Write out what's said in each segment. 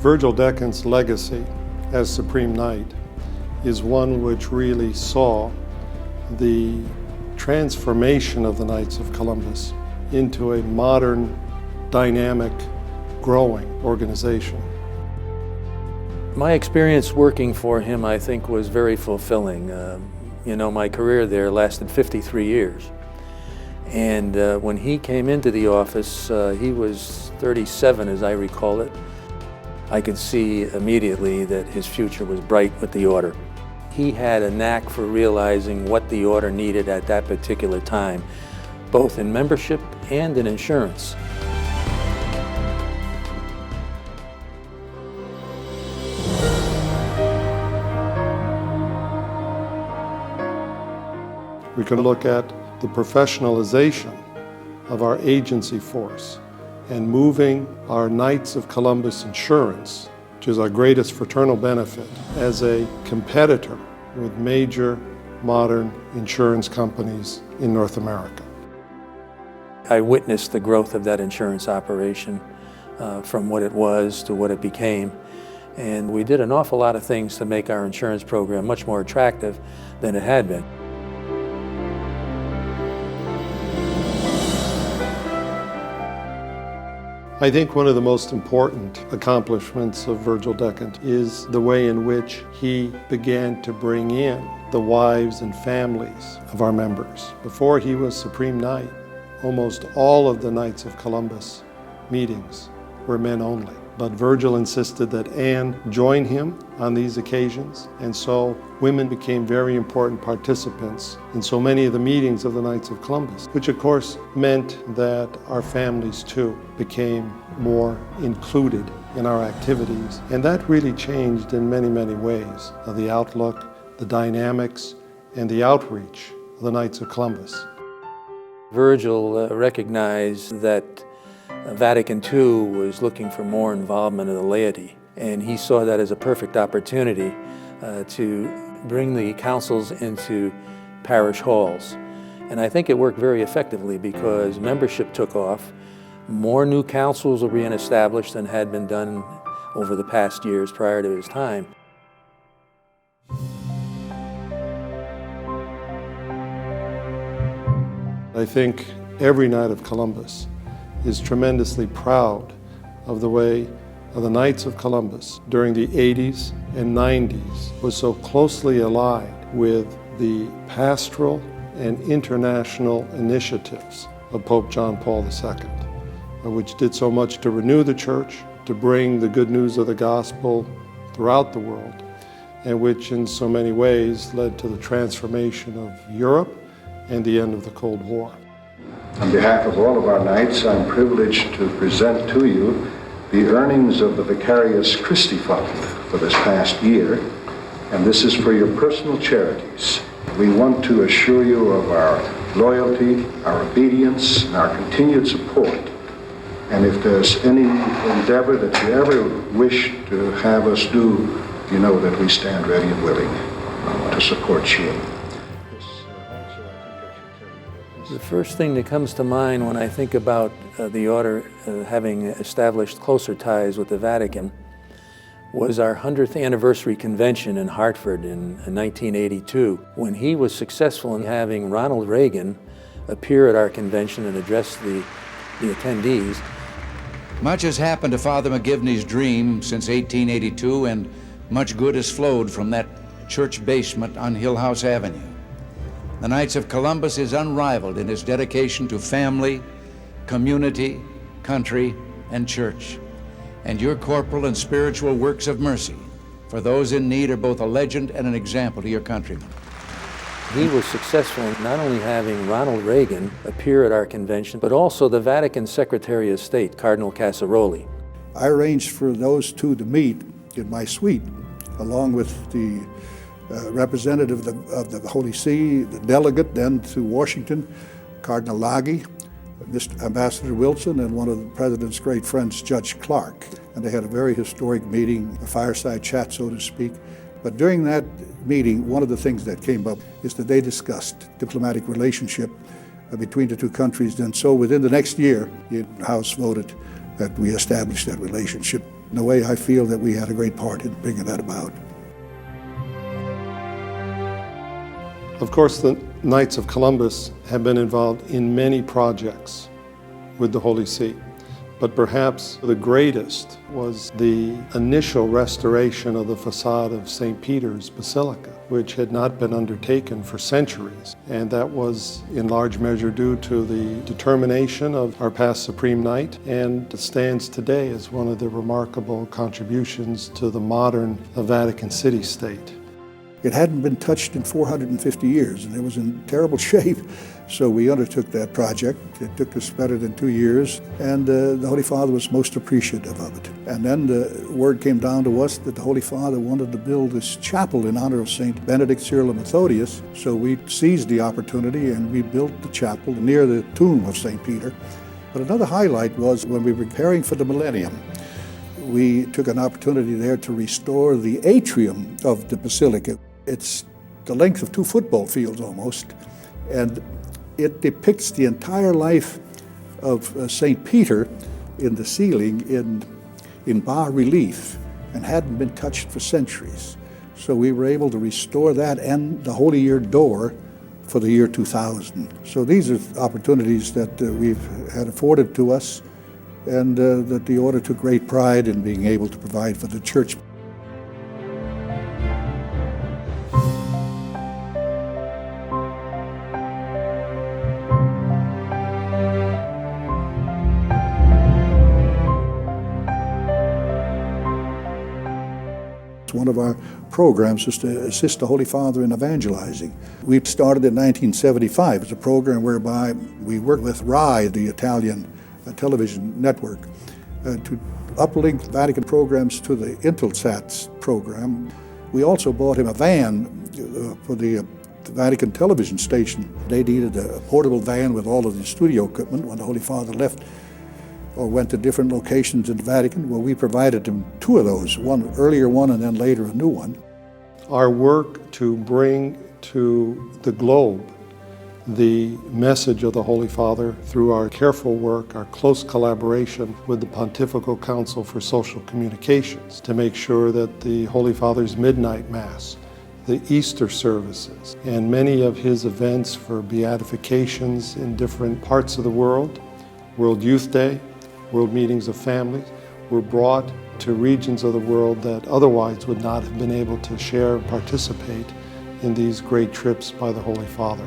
Virgil Dechant's legacy as Supreme Knight is one which really saw the transformation of the Knights of Columbus into a modern, dynamic, growing organization. My experience working for him, I think, was very fulfilling. My career there lasted 53 years. And when he came into the office, he was 37, as I recall it. I could see immediately that his future was bright with the order. He had a knack for realizing what the order needed at that particular time, both in membership and in insurance. We can look at the professionalization of our agency force and moving our Knights of Columbus insurance, which is our greatest fraternal benefit, as a competitor with major modern insurance companies in North America. I witnessed the growth of that insurance operation from what it was to what it became. And we did an awful lot of things to make our insurance program much more attractive than it had been. I think one of the most important accomplishments of Virgil Dechant is the way in which he began to bring in the wives and families of our members. Before he was Supreme Knight, almost all of the Knights of Columbus meetings were men only. But Virgil insisted that Anne join him on these occasions, and so women became very important participants in so many of the meetings of the Knights of Columbus, which of course meant that our families too became more included in our activities. And that really changed in many, many ways the outlook, the dynamics, and the outreach of the Knights of Columbus. Virgil recognized that Vatican II was looking for more involvement of the laity, and he saw that as a perfect opportunity to bring the councils into parish halls. And I think it worked very effectively because membership took off. More new councils were being established than had been done over the past years prior to his time. I think every Knight of Columbus is tremendously proud of the way the Knights of Columbus during the 80s and 90s was so closely allied with the pastoral and international initiatives of Pope John Paul II, which did so much to renew the church, to bring the good news of the gospel throughout the world, and which in so many ways led to the transformation of Europe and the end of the Cold War. On behalf of all of our Knights, I'm privileged to present to you the earnings of the Vicarious Christi Fund for this past year, and this is for your personal charities. We want to assure you of our loyalty, our obedience, and our continued support. And if there's any endeavor that you ever wish to have us do, you know that we stand ready and willing to support you. The first thing that comes to mind when I think about the order having established closer ties with the Vatican was our 100th anniversary convention in Hartford in 1982, when he was successful in having Ronald Reagan appear at our convention and address the attendees. Much has happened to Father McGivney's dream since 1882, and much good has flowed from that church basement on Hillhouse Avenue. The Knights of Columbus is unrivaled in its dedication to family, community, country, and church. And your corporal and spiritual works of mercy for those in need are both a legend and an example to your countrymen. He was successful in not only having Ronald Reagan appear at our convention, but also the Vatican Secretary of State, Cardinal Casaroli. I arranged for those two to meet in my suite, along with the representative of the Holy See, the delegate then to Washington, Cardinal Laghi, Mr. Ambassador Wilson, and one of the President's great friends, Judge Clark. And they had a very historic meeting, a fireside chat, so to speak. But during that meeting, one of the things that came up is that they discussed diplomatic relationship between the two countries. And so within the next year, the House voted that we established that relationship In a way, I feel that we had a great part in bringing that about. Of course, the Knights of Columbus have been involved in many projects with the Holy See, but perhaps the greatest was the initial restoration of the facade of St. Peter's Basilica, which had not been undertaken for centuries. And that was in large measure due to the determination of our past Supreme Knight, and stands today as one of the remarkable contributions to the modern Vatican city-state. It hadn't been touched in 450 years, and it was in terrible shape. So we undertook that project. It took us better than 2 years, and the Holy Father was most appreciative of it. And then the word came down to us that the Holy Father wanted to build this chapel in honor of St. Benedict, Cyril, and Methodius. So we seized the opportunity and we built the chapel near the tomb of St. Peter. But another highlight was when we were preparing for the millennium, we took an opportunity there to restore the atrium of the basilica. It's the length of 2 football fields almost, and it depicts the entire life of St. Peter in the ceiling in bas-relief, and hadn't been touched for centuries. So we were able to restore that and the Holy Year door for the year 2000. So these are opportunities that we've had afforded to us, and that the Order took great pride in being able to provide for the Church. One of our programs is to assist the Holy Father in evangelizing. We started in 1975. It's a program whereby we worked with RAI, the Italian television network, to uplink Vatican programs to the Intelsat's program. We also bought him a van for the Vatican television station. They needed a portable van with all of the studio equipment when the Holy Father left or went to different locations in the Vatican. Well, we provided them 2 of those, one earlier one and then later a new one. Our work to bring to the globe the message of the Holy Father through our careful work, our close collaboration with the Pontifical Council for Social Communications to make sure that the Holy Father's Midnight Mass, the Easter services, and many of his events for beatifications in different parts of the world, World Youth Day, World Meetings of Families, were brought to regions of the world that otherwise would not have been able to share and participate in these great trips by the Holy Father.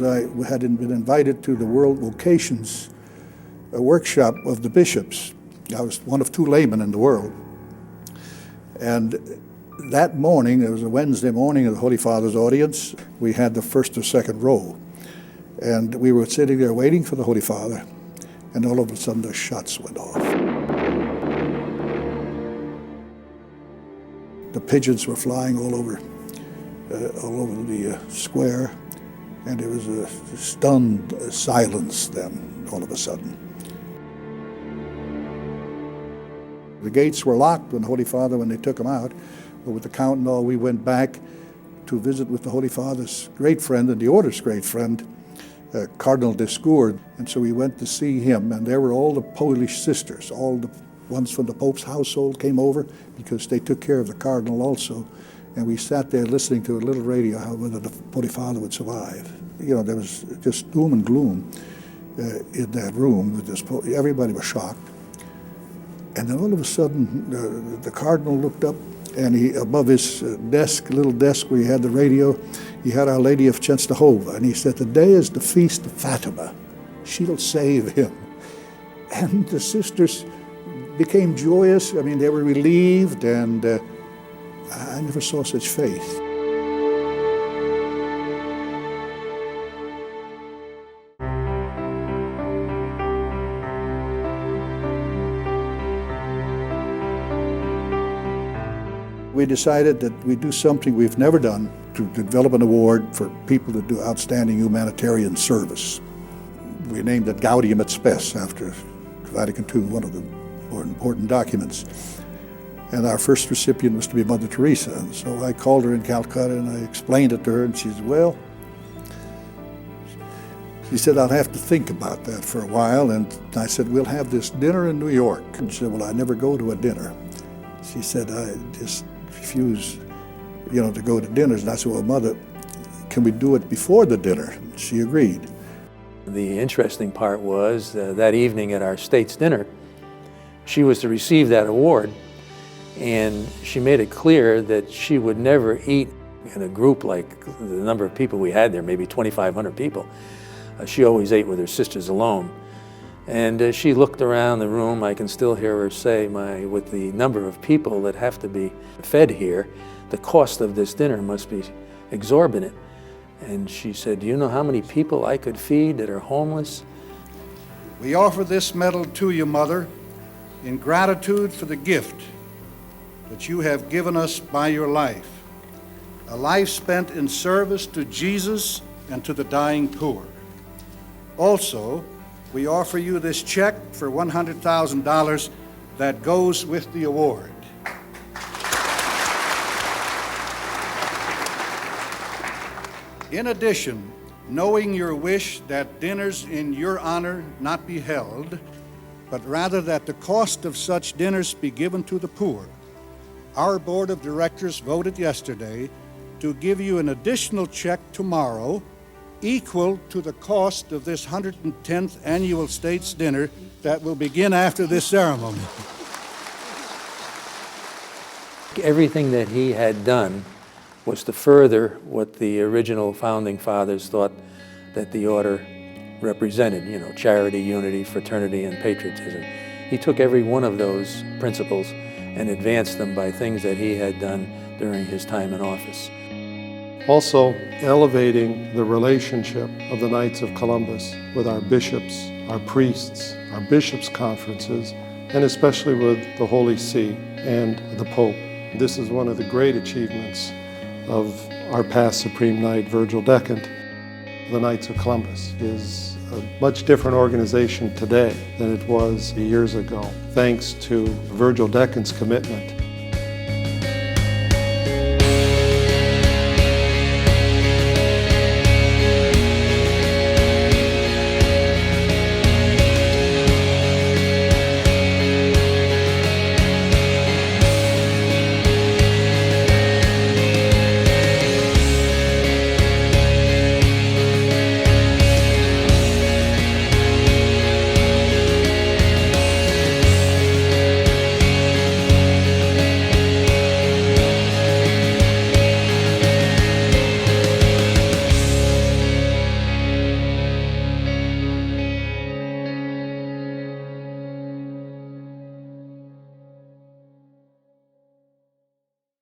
I had been invited to the World Vocations workshop of the bishops. I was one of 2 laymen in the world. And that morning, it was a Wednesday morning of the Holy Father's audience, we had the first or second row. And we were sitting there waiting for the Holy Father, and all of a sudden the shots went off. The pigeons were flying all over the square, and it was a stunned silence then, all of a sudden. The gates were locked when the Holy Father, when they took him out, but with the count and all, we went back to visit with the Holy Father's great friend and the Order's great friend, Cardinal Descours. And so we went to see him, and there were all the Polish sisters, all the ones from the Pope's household came over because they took care of the Cardinal also. And we sat there listening to a little radio, whether the Holy Father would survive. You know, there was just doom and gloom in that room with this Pope. Everybody was shocked. And then all of a sudden, the Cardinal looked up, and he, above his desk, little desk where he had the radio, he had Our Lady of Czestochowa, and he said, "Today is the feast of Fatima. She'll save him." And the sisters became joyous. I mean, they were relieved, and I never saw such faith. We decided that we'd do something we've never done, to develop an award for people that do outstanding humanitarian service. We named it Gaudium at Spes, after Vatican II, one of the more important documents. And our first recipient was to be Mother Teresa. And so I called her in Calcutta and I explained it to her, and she said, well, she said, I'll have to think about that for a while. And I said, we'll have this dinner in New York. And she said, well, I never go to a dinner. She said, I just refuse, to go to dinners. And I said, well, Mother, can we do it before the dinner? And she agreed. The interesting part was that evening at our state's dinner, she was to receive that award, and she made it clear that she would never eat in a group like the number of people we had there, maybe 2,500 people. She always ate with her sisters alone. And she looked around the room. I can still hear her say, with the number of people that have to be fed here, the cost of this dinner must be exorbitant. And she said, do you know how many people I could feed that are homeless? We offer this medal to you, Mother, in gratitude for the gift that you have given us by your life, a life spent in service to Jesus and to the dying poor. Also, we offer you this check for $100,000 that goes with the award. In addition, knowing your wish that dinners in your honor not be held, but rather that the cost of such dinners be given to the poor, our board of directors voted yesterday to give you an additional check tomorrow equal to the cost of this 110th annual States Dinner that will begin after this ceremony. Everything that he had done was to further what the original founding fathers thought that the order represented, charity, unity, fraternity, and patriotism. He took every one of those principles and advanced them by things that he had done during his time in office. Also, elevating the relationship of the Knights of Columbus with our bishops, our priests, our bishops' conferences, and especially with the Holy See and the Pope. This is one of the great achievements of our past Supreme Knight, Virgil Dechant. The Knights of Columbus is a much different organization today than it was years ago, thanks to Virgil Dechant's commitment